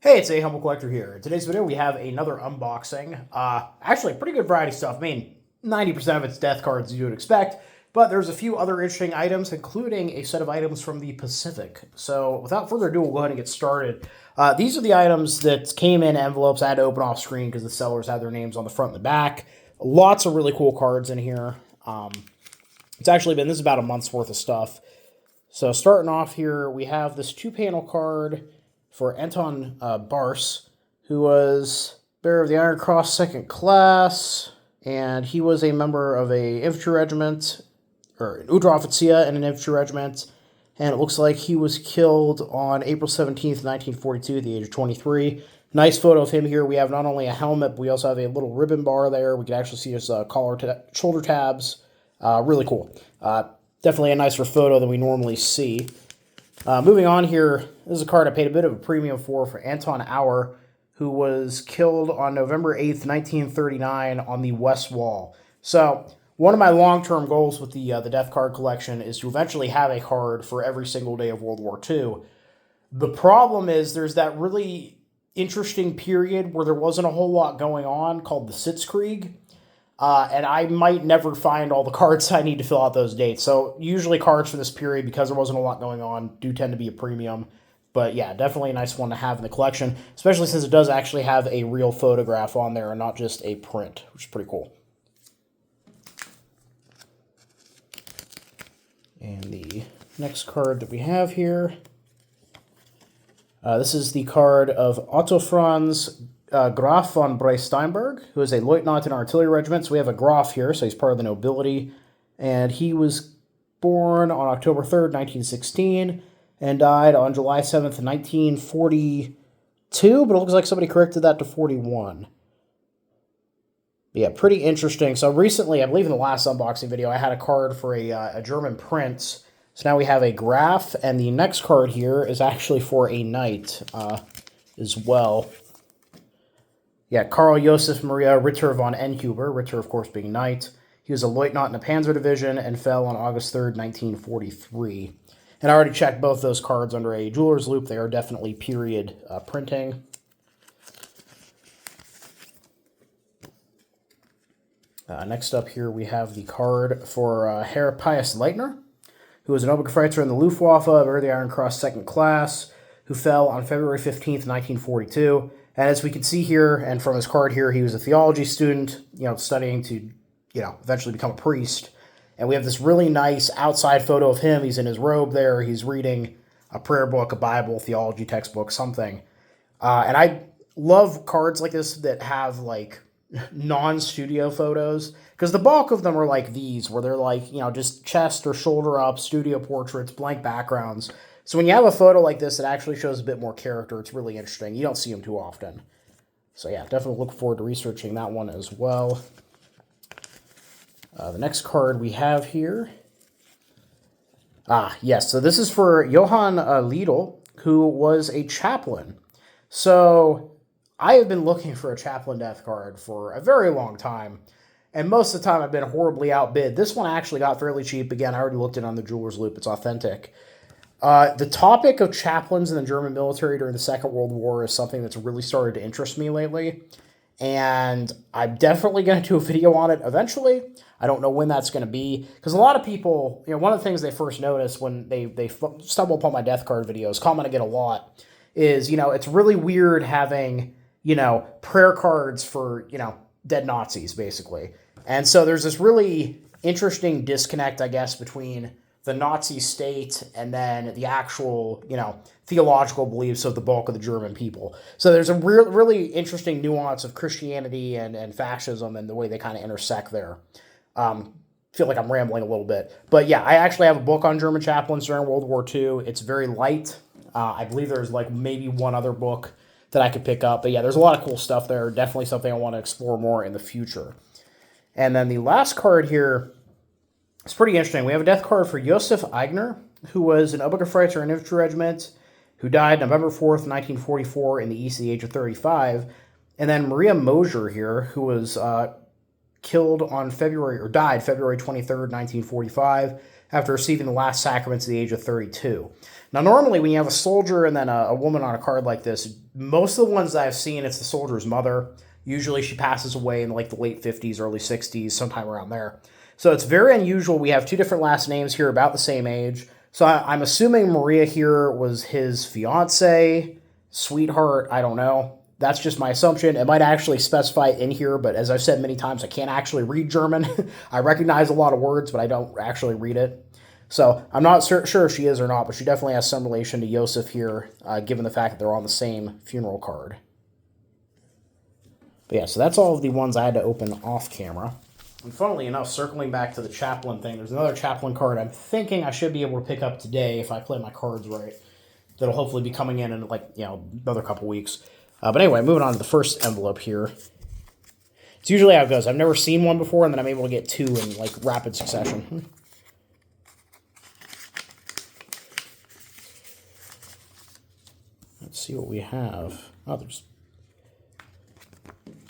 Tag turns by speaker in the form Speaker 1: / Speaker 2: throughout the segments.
Speaker 1: Hey, it's a Humble Collector here. In today's video, we have another unboxing. Actually, a pretty good variety of stuff. I mean, 90% of it's death cards you would expect, but there's a few other interesting items, including a set of items from the Pacific. So, without further ado, we'll go ahead and get started. These are the items that came in envelopes. I had to open off screen because the sellers had their names on the front and the back. Lots of really cool cards in here. It's actually been, this is about a month's worth of stuff. So, starting off here, we have this two-panel card for Anton Bars, who was bearer of the Iron Cross Second Class, and he was a member of a infantry regiment, or an Unteroffizier in an infantry regiment, and it looks like he was killed on April 17th, 1942, at the age of 23. Nice photo of him here. We have not only a helmet, but we also have a little ribbon bar there. We can actually see his shoulder tabs. Really cool. Definitely a nicer photo than we normally see. Moving on here, this is a card I paid a bit of a premium for Anton Auer, who was killed on November 8th, 1939 on the West Wall. So, one of my long-term goals with the Death Card collection is to eventually have a card for every single day of World War II. The problem is there's that really interesting period where there wasn't a whole lot going on called the Sitzkrieg. And I might never find all the cards I need to fill out those dates. So usually cards for this period, because there wasn't a lot going on, do tend to be a premium. But yeah, definitely a nice one to have in the collection, especially since it does actually have a real photograph on there and not just a print, which is pretty cool. And the next card that we have here, this is the card of Otto Franz Graf von Brey-Steinberg, who is a lieutenant in artillery regiment. So we have a Graf here, so he's part of the nobility. And he was born on October 3rd, 1916, and died on July 7th, 1942, but it looks like somebody corrected that to 41. But yeah, pretty interesting. So recently, I believe in the last unboxing video, I had a card for a German prince. So now we have a Graf, and the next card here is actually for a knight as well. Yeah, Karl Josef Maria Ritter von Enhuber, Ritter, of course, being knight. He was a lieutenant in the Panzer Division and fell on August 3rd, 1943. And I already checked both those cards under a jeweler's loop. They are definitely period printing. Next up here, we have the card for Herr Pius Leitner, who was an Obergefreiter in the Luftwaffe, bearer of the Iron Cross Second Class, who fell on February 15th, 1942. And as we can see here, and from his card here, he was a theology student, studying to, eventually become a priest. And we have this really nice outside photo of him. He's in his robe there. He's reading a prayer book, a Bible, theology textbook, something. And I love cards like this that have, non-studio photos. Because the bulk of them are like these, where they're just chest or shoulder up, studio portraits, blank backgrounds. So when you have a photo like this that actually shows a bit more character, it's really interesting. You don't see them too often. So yeah, definitely look forward to researching that one as well. The next card we have here. Yes, so this is for Johann Liedl, who was a chaplain. So I have been looking for a chaplain death card for a very long time. And most of the time I've been horribly outbid. This one actually got fairly cheap. Again, I already looked it on the jeweler's loop. It's authentic. The topic of chaplains in the German military during the Second World War is something that's really started to interest me lately. And I'm definitely going to do a video on it eventually. I don't know when that's going to be. Because a lot of people, one of the things they first notice when they stumble upon my death card videos, comment I get a lot, is, it's really weird having, prayer cards for, dead Nazis, basically. And so there's this really interesting disconnect, I guess, between the Nazi state and then the actual, theological beliefs of the bulk of the German people. So there's a really interesting nuance of Christianity and fascism and the way they kind of intersect there. Feel like I'm rambling a little bit. But yeah, I actually have a book on German chaplains during World War II. It's very light. I believe there's maybe one other book that I could pick up. But yeah, there's a lot of cool stuff there. Definitely something I want to explore more in the future. And then the last card here, it's pretty interesting. We have a death card for Josef Eigner, who was an Obergefreiter in infantry regiment, who died November 4th, 1944, in the East at the age of 35. And then Maria Mosier here, who was killed on died February 23rd, 1945, after receiving the last sacraments at the age of 32. Now, normally when you have a soldier and then a woman on a card like this, most of the ones that I've seen, it's the soldier's mother. Usually she passes away in like the late 50s, early 60s, sometime around there. So it's very unusual. We have two different last names here about the same age. So I'm assuming Maria here was his fiance, sweetheart, I don't know. That's just my assumption. It might actually specify in here, but as I've said many times, I can't actually read German. I recognize a lot of words, but I don't actually read it. So I'm not sure if she is or not, but she definitely has some relation to Joseph here, given the fact that they're on the same funeral card. But yeah, so that's all of the ones I had to open off camera. And funnily enough, circling back to the chaplain thing, there's another chaplain card I'm thinking I should be able to pick up today if I play my cards right. That'll hopefully be coming in like, another couple weeks. But anyway, moving on to the first envelope here. It's usually how it goes. I've never seen one before, and then I'm able to get two in like rapid succession. Let's see what we have. Oh, there's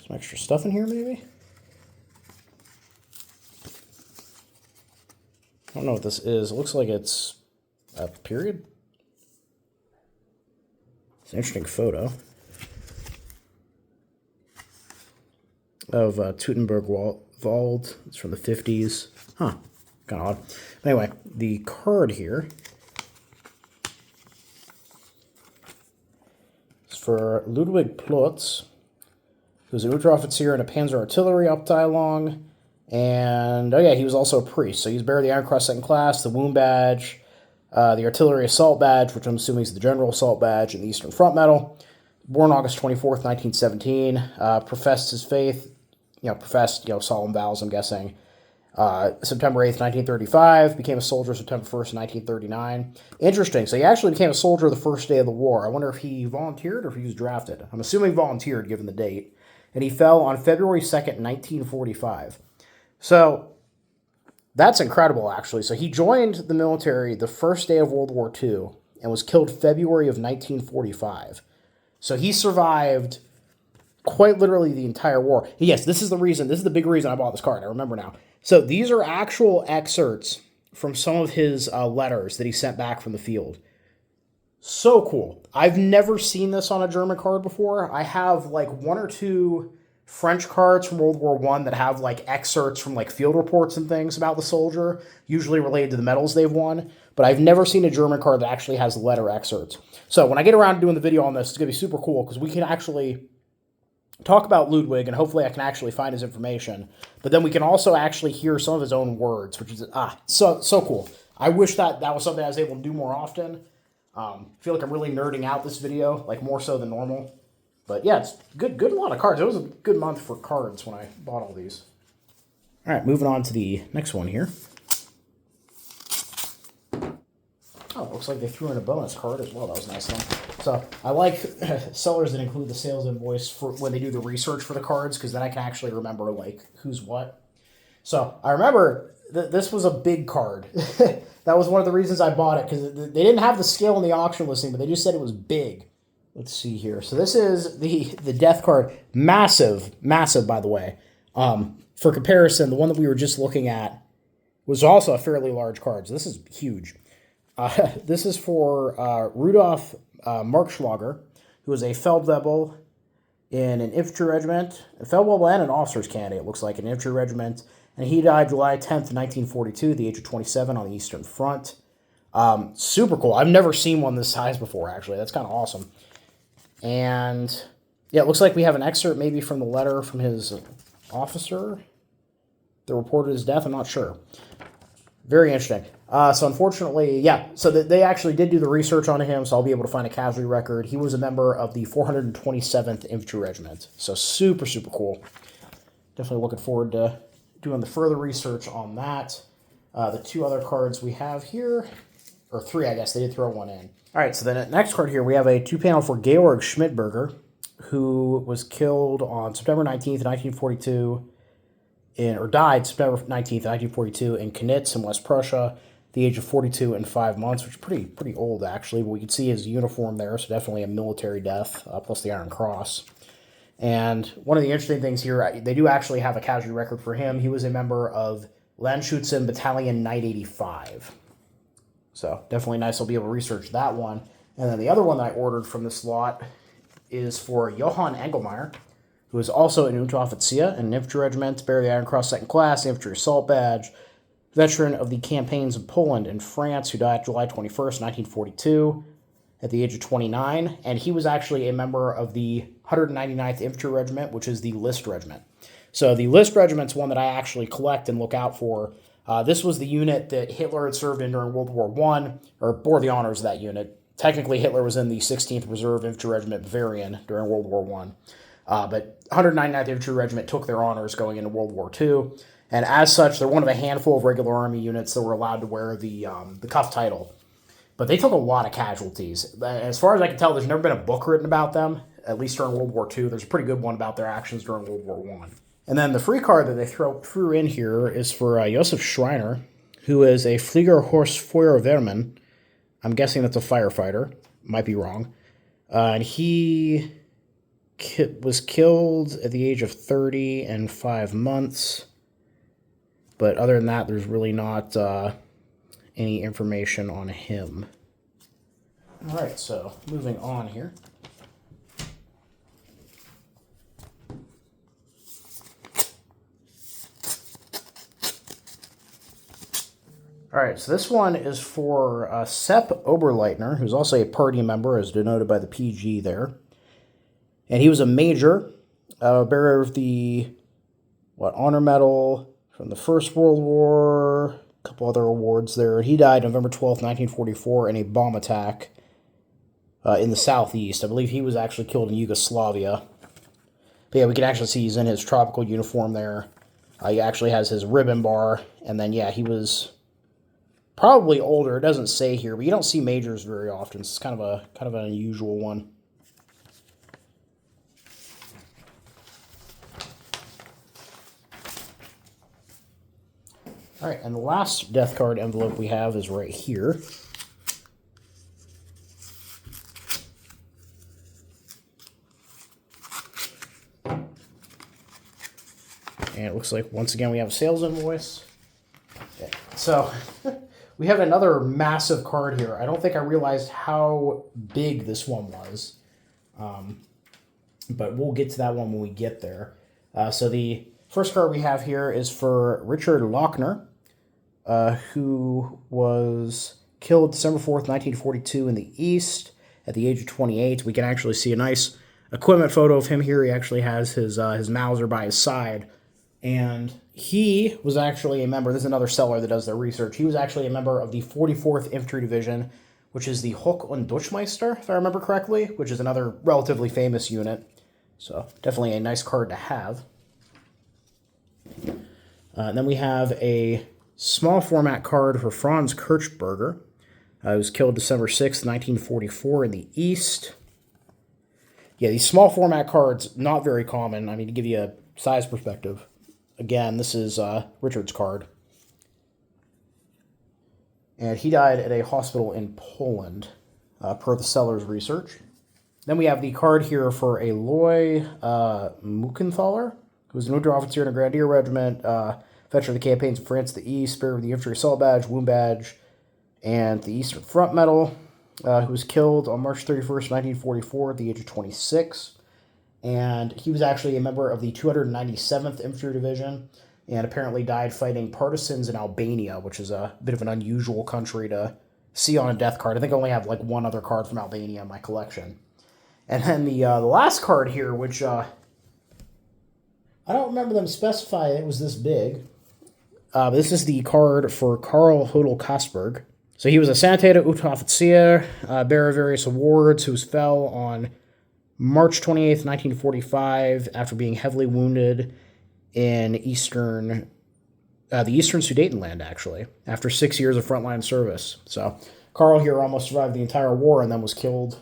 Speaker 1: some extra stuff in here, maybe? I don't know what this is. It looks like it's a period. It's an interesting photo of Teutoburg Wald. It's from the 50s. Huh. Kind of odd. Anyway, the card here is for Ludwig Plotz, who's an Unteroffizier in a Panzer Artillery Abteilung. And, oh yeah, he was also a priest. So he's bearer of the Iron Cross Second Class, the Wound Badge, the Artillery Assault Badge, which I'm assuming is the General Assault Badge, and the Eastern Front Medal. Born August 24th, 1917. Professed his faith, solemn vows, I'm guessing. September 8th, 1935. Became a soldier September 1st, 1939. Interesting. So he actually became a soldier the first day of the war. I wonder if he volunteered or if he was drafted. I'm assuming volunteered, given the date. And he fell on February 2nd, 1945. So that's incredible, actually. So he joined the military the first day of World War II and was killed February of 1945. So he survived quite literally the entire war. Yes, this is the reason. This is the big reason I bought this card. I remember now. So these are actual excerpts from some of his letters that he sent back from the field. So cool. I've never seen this on a German card before. I have like one or two French cards from World War I that have like excerpts from like field reports and things about the soldier, usually related to the medals they've won. But I've never seen a German card that actually has letter excerpts. So when I get around to doing the video on this, it's going to be super cool because we can actually talk about Ludwig and hopefully I can actually find his information. But then we can also actually hear some of his own words, which is so cool. I wish that was something I was able to do more often. I feel like I'm really nerding out this video, like more so than normal. But yeah, it's good lot of cards. It was a good month for cards when I bought all these. All right, moving on to the next one here. Oh, it looks like they threw in a bonus card as well. That was nice of them. So I like sellers that include the sales invoice for when they do the research for the cards, because then I can actually remember like who's what. So I remember this was a big card. That was one of the reasons I bought it, because they didn't have the scale in the auction listing, but they just said it was big. Let's see here. So this is the death card. Massive, by the way. For comparison, the one that we were just looking at was also a fairly large card. So this is huge. This is for Rudolf Markschlager, who was a Feldwebel in an infantry regiment. A Feldwebel and an officer's candidate, it looks like, an infantry regiment. And he died July 10th, 1942, at the age of 27 on the Eastern Front. Super cool. I've never seen one this size before, actually. That's kind of awesome. And yeah, it looks like we have an excerpt maybe from the letter from his officer that reported his death. I'm not sure. Very interesting. So unfortunately, yeah, so they actually did do the research on him, so I'll be able to find a casualty record. He was a member of the 427th Infantry Regiment. So super cool. Definitely looking forward to doing the further research on that. The two other cards we have here, or three, I guess. They did throw one in. All right, so the next card here, we have a two-panel for Georg Schmidberger, who was killed on September 19th, 1942, or died September 19th, 1942, in Knitz in West Prussia, at the age of 42 and 5 months, which is pretty old, actually. But we can see his uniform there, so definitely a military death, plus the Iron Cross. And one of the interesting things here, they do actually have a casualty record for him. He was a member of Landschützen Battalion Knight 85. So definitely nice. I'll be able to research that one. And then the other one that I ordered from this lot is for Johann Engelmeyer, who is also an Unteroffizier in an infantry regiment, bearer of the Iron Cross Second Class, infantry assault badge, veteran of the campaigns of Poland and France, who died July 21st, 1942, at the age of 29. And he was actually a member of the 199th Infantry Regiment, which is the List Regiment. So the List Regiment's one that I actually collect and look out for. This was the unit that Hitler had served in during World War I, or bore the honors of that unit. Technically, Hitler was in the 16th Reserve Infantry Regiment Bavarian during World War I. But 199th Infantry Regiment took their honors going into World War II. And as such, they're one of a handful of regular Army units that were allowed to wear the cuff title. But they took a lot of casualties. As far as I can tell, there's never been a book written about them, at least during World War II. There's a pretty good one about their actions during World War I. And then the free card that they threw in here is for Josef Schreiner, who is a Fliegerhorst-Feuerwehrmann. I'm guessing that's a firefighter. Might be wrong. And he was killed at the age of 30 and 5 months. But other than that, there's really not any information on him. All right, so moving on here. All right, so this one is for Sepp Oberleitner, who's also a party member, as denoted by the PG there. And he was a major, bearer of the, Honor Medal from the First World War, a couple other awards there. He died November 12th, 1944, in a bomb attack in the southeast. I believe he was actually killed in Yugoslavia. But yeah, we can actually see he's in his tropical uniform there. He actually has his ribbon bar, and then, yeah, he was probably older. It doesn't say here, but you don't see majors very often. It's kind of an unusual one. All right, and the last death card envelope we have is right here. And it looks like, once again, we have a sales invoice. Okay. So, we have another massive card here. I don't think I realized how big this one was. But we'll get to that one when we get there. So the first card we have here is for Richard Lochner, who was killed December 4th, 1942 in the East at the age of 28. We can actually see a nice equipment photo of him here. He actually has his Mauser by his side. And he was actually a member, this is another seller that does their research, he was actually a member of the 44th Infantry Division, which is the Hoch- und Durchmeister, if I remember correctly, which is another relatively famous unit. So definitely a nice card to have. And then we have a small format card for Franz Kirchberger. He was killed December 6th, 1944 in the East. Yeah, these small format cards, not very common. I mean, to give you a size perspective. Again, this is Richard's card. And he died at a hospital in Poland, per the seller's research. Then we have the card here for Aloy Muckenthaler, who was an Unteroffizier in a Grenadier Regiment, veteran of the campaigns of France, the East, bearer of the Infantry Assault Badge, Wound Badge, and the Eastern Front Medal, who was killed on March 31st, 1944 at the age of 26. And he was actually a member of the 297th Infantry Division and apparently died fighting partisans in Albania, which is a bit of an unusual country to see on a death card. I think I only have like one other card from Albania in my collection. And then the last card here, which I don't remember them specifying it was this big. This is the card for Karl Hodel Kasberg. So he was a Sanitäter Unteroffizier, bearer of various awards, who fell on March 28th, 1945, after being heavily wounded in the Eastern Sudetenland, actually, after 6 years of frontline service. So Carl here almost survived the entire war and then was killed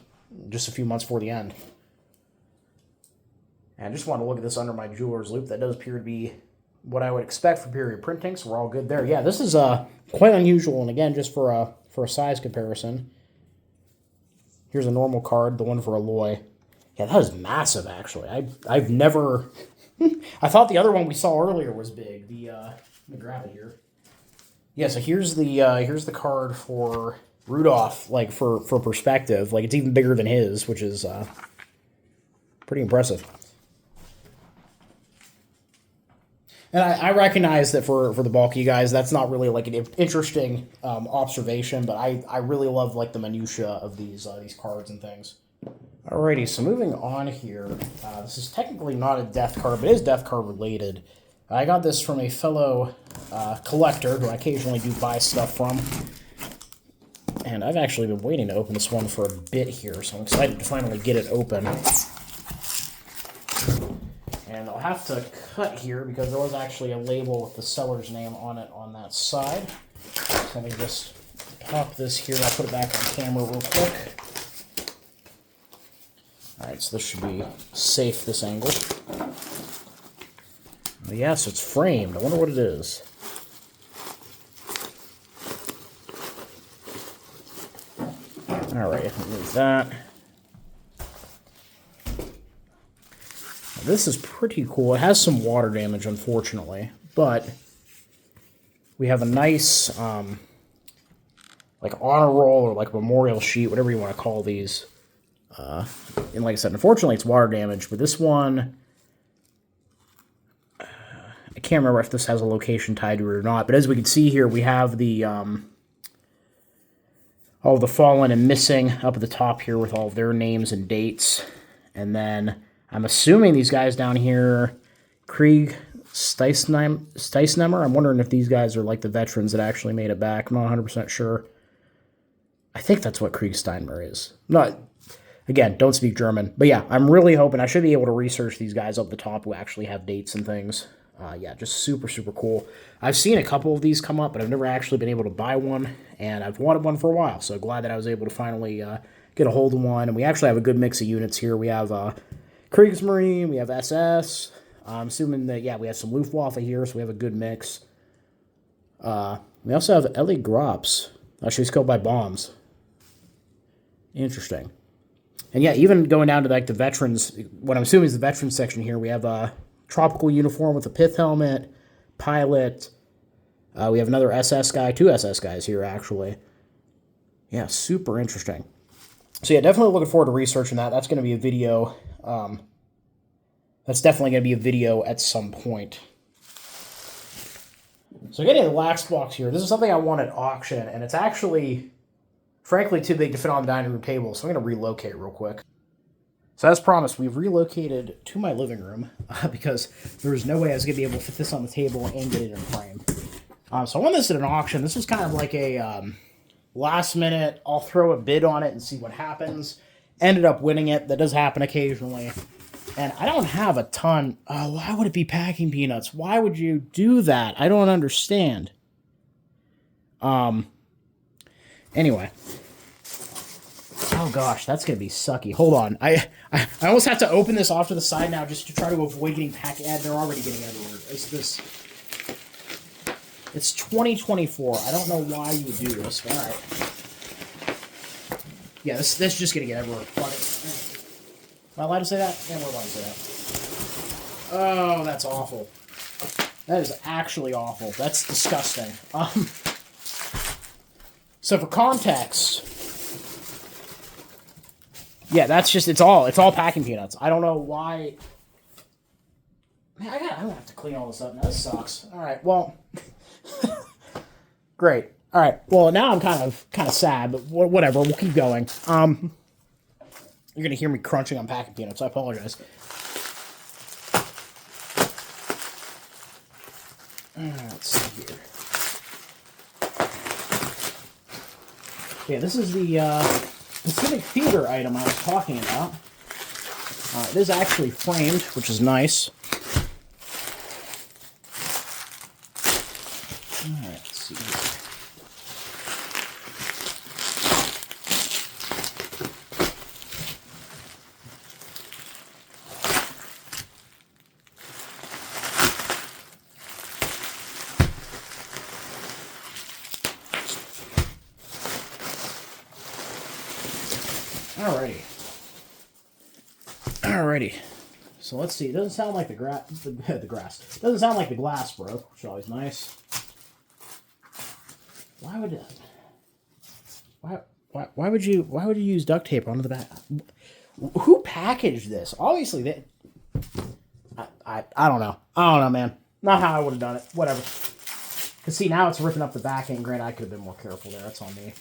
Speaker 1: just a few months before the end. And I just want to look at this under my jeweler's loop. That does appear to be what I would expect for period printing, so we're all good there. Yeah, this is quite unusual, and again, just for a size comparison. Here's a normal card, the one for Aloy. Yeah, that is massive, actually. I've never... I thought the other one we saw earlier was big. Let me grab it here. Yeah, so here's the card for Rudolph, like for perspective. Like it's even bigger than his, which is pretty impressive. And I recognize that for the bulky guys, that's not really like an interesting observation, but I really love like the minutia of these cards and things. Alrighty, so moving on here, this is technically not a death card, but it is death card related. I got this from a fellow collector who I occasionally do buy stuff from, and I've actually been waiting to open this one for a bit here, so I'm excited to finally get it open. And I'll have to cut here because there was actually a label with the seller's name on it on that side. So let me just pop this here. I'll put it back on camera real quick. Alright, so this should be safe, this angle. Yes, it's framed. I wonder what it is. Alright, remove that. This is pretty cool. It has some water damage, unfortunately, but we have a nice, like honor roll or like memorial sheet, whatever you want to call these. And like I said, unfortunately, it's water damage, but this one, I can't remember if this has a location tied to it or not. But as we can see here, we have the all the fallen and missing up at the top here with all of their names and dates, and then I'm assuming these guys down here, Krieg Steisnemer. I'm wondering if these guys are like the veterans that actually made it back. I'm not 100% sure. I think that's what Krieg Steinmer is. Not, again, don't speak German. But yeah, I'm really hoping I should be able to research these guys up the top who actually have dates and things. Yeah, just super, super cool. I've seen a couple of these come up, but I've never actually been able to buy one, and I've wanted one for a while. So glad that I was able to finally get a hold of one. And we actually have a good mix of units here. We have Kriegsmarine, we have SS. I'm assuming that, yeah, we have some Luftwaffe here, so we have a good mix. We also have Ellie Grops. She's killed by bombs. Interesting. And yeah, even going down to like the veterans, what I'm assuming is the veterans section here, we have a tropical uniform with a pith helmet, pilot. We have another SS guy, 2 SS guys here, actually. Yeah, super interesting. So yeah, definitely looking forward to researching that. That's going to be a video. That's definitely going to be a video at some point. So getting the last box here, this is something I want at auction, and it's actually, frankly, too big to fit on the dining room table, so I'm going to relocate real quick. So as promised, we've relocated to my living room because there was no way I was going to be able to fit this on the table and get it in frame. So I won this at an auction. This was kind of like a last minute, I'll throw a bid on it and see what happens. Ended up winning it. That does happen occasionally. And I don't have a ton. Why would it be packing peanuts? Why would you do that? I don't understand. Anyway. Oh gosh, that's gonna be sucky. Hold on. I almost have to open this off to the side now just to try to avoid getting packed. They're already getting everywhere. It's 2024. I don't know why you would do this, but alright. Yeah, this is just gonna get everywhere. Fuck it. Am I allowed to say that? Yeah, we're allowed to say that. Oh, that's awful. That is actually awful. That's disgusting. So for context, yeah, that's just it's all packing peanuts. I don't know why. Man, I'm gonna have to clean all this up now. This sucks. All right, well, great. All right, well now I'm kind of sad, but whatever. We'll keep going. You're gonna hear me crunching on packing peanuts. I apologize. Let's see here. Yeah, this is the Pacific Theater item I was talking about. It is actually framed, which is nice. Alright, let's see here. Alrighty. So let's see. It doesn't sound like the grass. It doesn't sound like the glass broke, which is always nice. Why would why would you use duct tape onto the back? Who packaged this? Obviously, I don't know. I don't know, man. Not how I would have done it. Whatever. Because see, now it's ripping up the backing. Granted, I could have been more careful there. That's on me.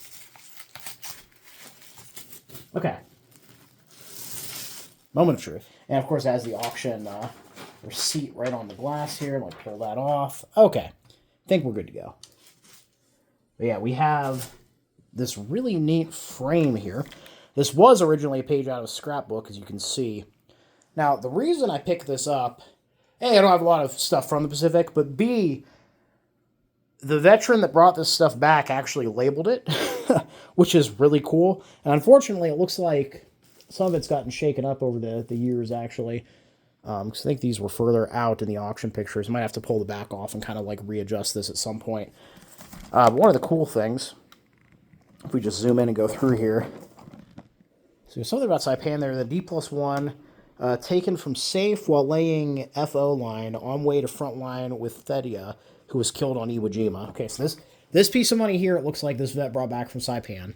Speaker 1: Okay. Moment of truth. And of course, it has the auction receipt right on the glass here. Let me pull that off. Okay. I think we're good to go. But yeah, we have this really neat frame here. This was originally a page out of a scrapbook, as you can see. Now, the reason I picked this up, A, I don't have a lot of stuff from the Pacific, but B, the veteran that brought this stuff back actually labeled it, which is really cool. And unfortunately, it looks like some of it's gotten shaken up over the years, actually. Because I think these were further out in the auction pictures. I might have to pull the back off and kind of like readjust this at some point. But one of the cool things, if we just zoom in and go through here, so something about Saipan there, the D+1 taken from safe while laying FO line on way to front line with Thedia, who was killed on Iwo Jima. Okay, so this piece of money here, it looks like this vet brought back from Saipan.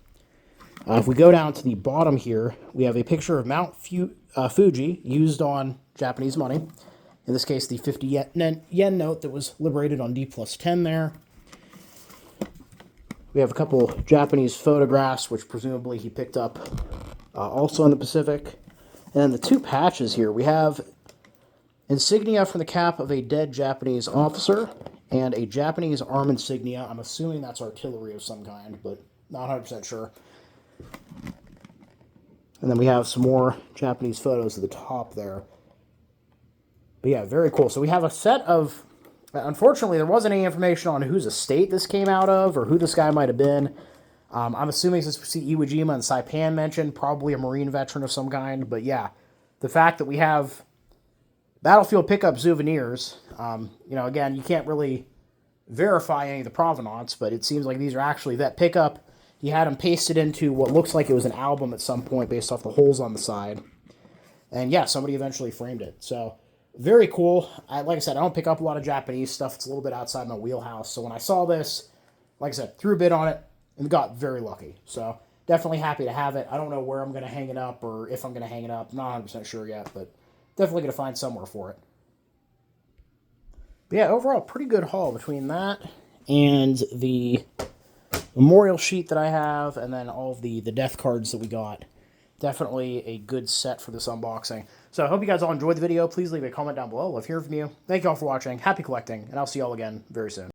Speaker 1: If we go down to the bottom here, we have a picture of Mount Fuji used on Japanese money. In this case, the 50 yen note that was liberated on D+10 there. We have a couple Japanese photographs, which presumably he picked up also in the Pacific. And then the two patches here, we have insignia from the cap of a dead Japanese officer and a Japanese arm insignia. I'm assuming that's artillery of some kind, but not 100% sure. And then we have some more Japanese photos at the top there. But yeah, very cool. So we have a set of... Unfortunately, there wasn't any information on whose estate this came out of or who this guy might have been. I'm assuming since we see Iwo Jima and Saipan mentioned, probably a Marine veteran of some kind. But yeah, the fact that we have battlefield pickup souvenirs, again, you can't really verify any of the provenance, but it seems like these are actually vet pickup. He had them pasted into what looks like it was an album at some point based off the holes on the side. And yeah, somebody eventually framed it. So very cool. Like I said, I don't pick up a lot of Japanese stuff. It's a little bit outside my wheelhouse. So when I saw this, like I said, threw a bid on it and got very lucky. So definitely happy to have it. I don't know where I'm going to hang it up or if I'm going to hang it up. Not 100% sure yet, but definitely going to find somewhere for it. But yeah, overall, pretty good haul between that and the memorial sheet that I have and then all of the death cards that we got. Definitely a good set for this unboxing. So I hope you guys all enjoyed the video. Please leave a comment down below. Love hearing from you. Thank you all for watching. Happy collecting, and I'll see you all again very soon.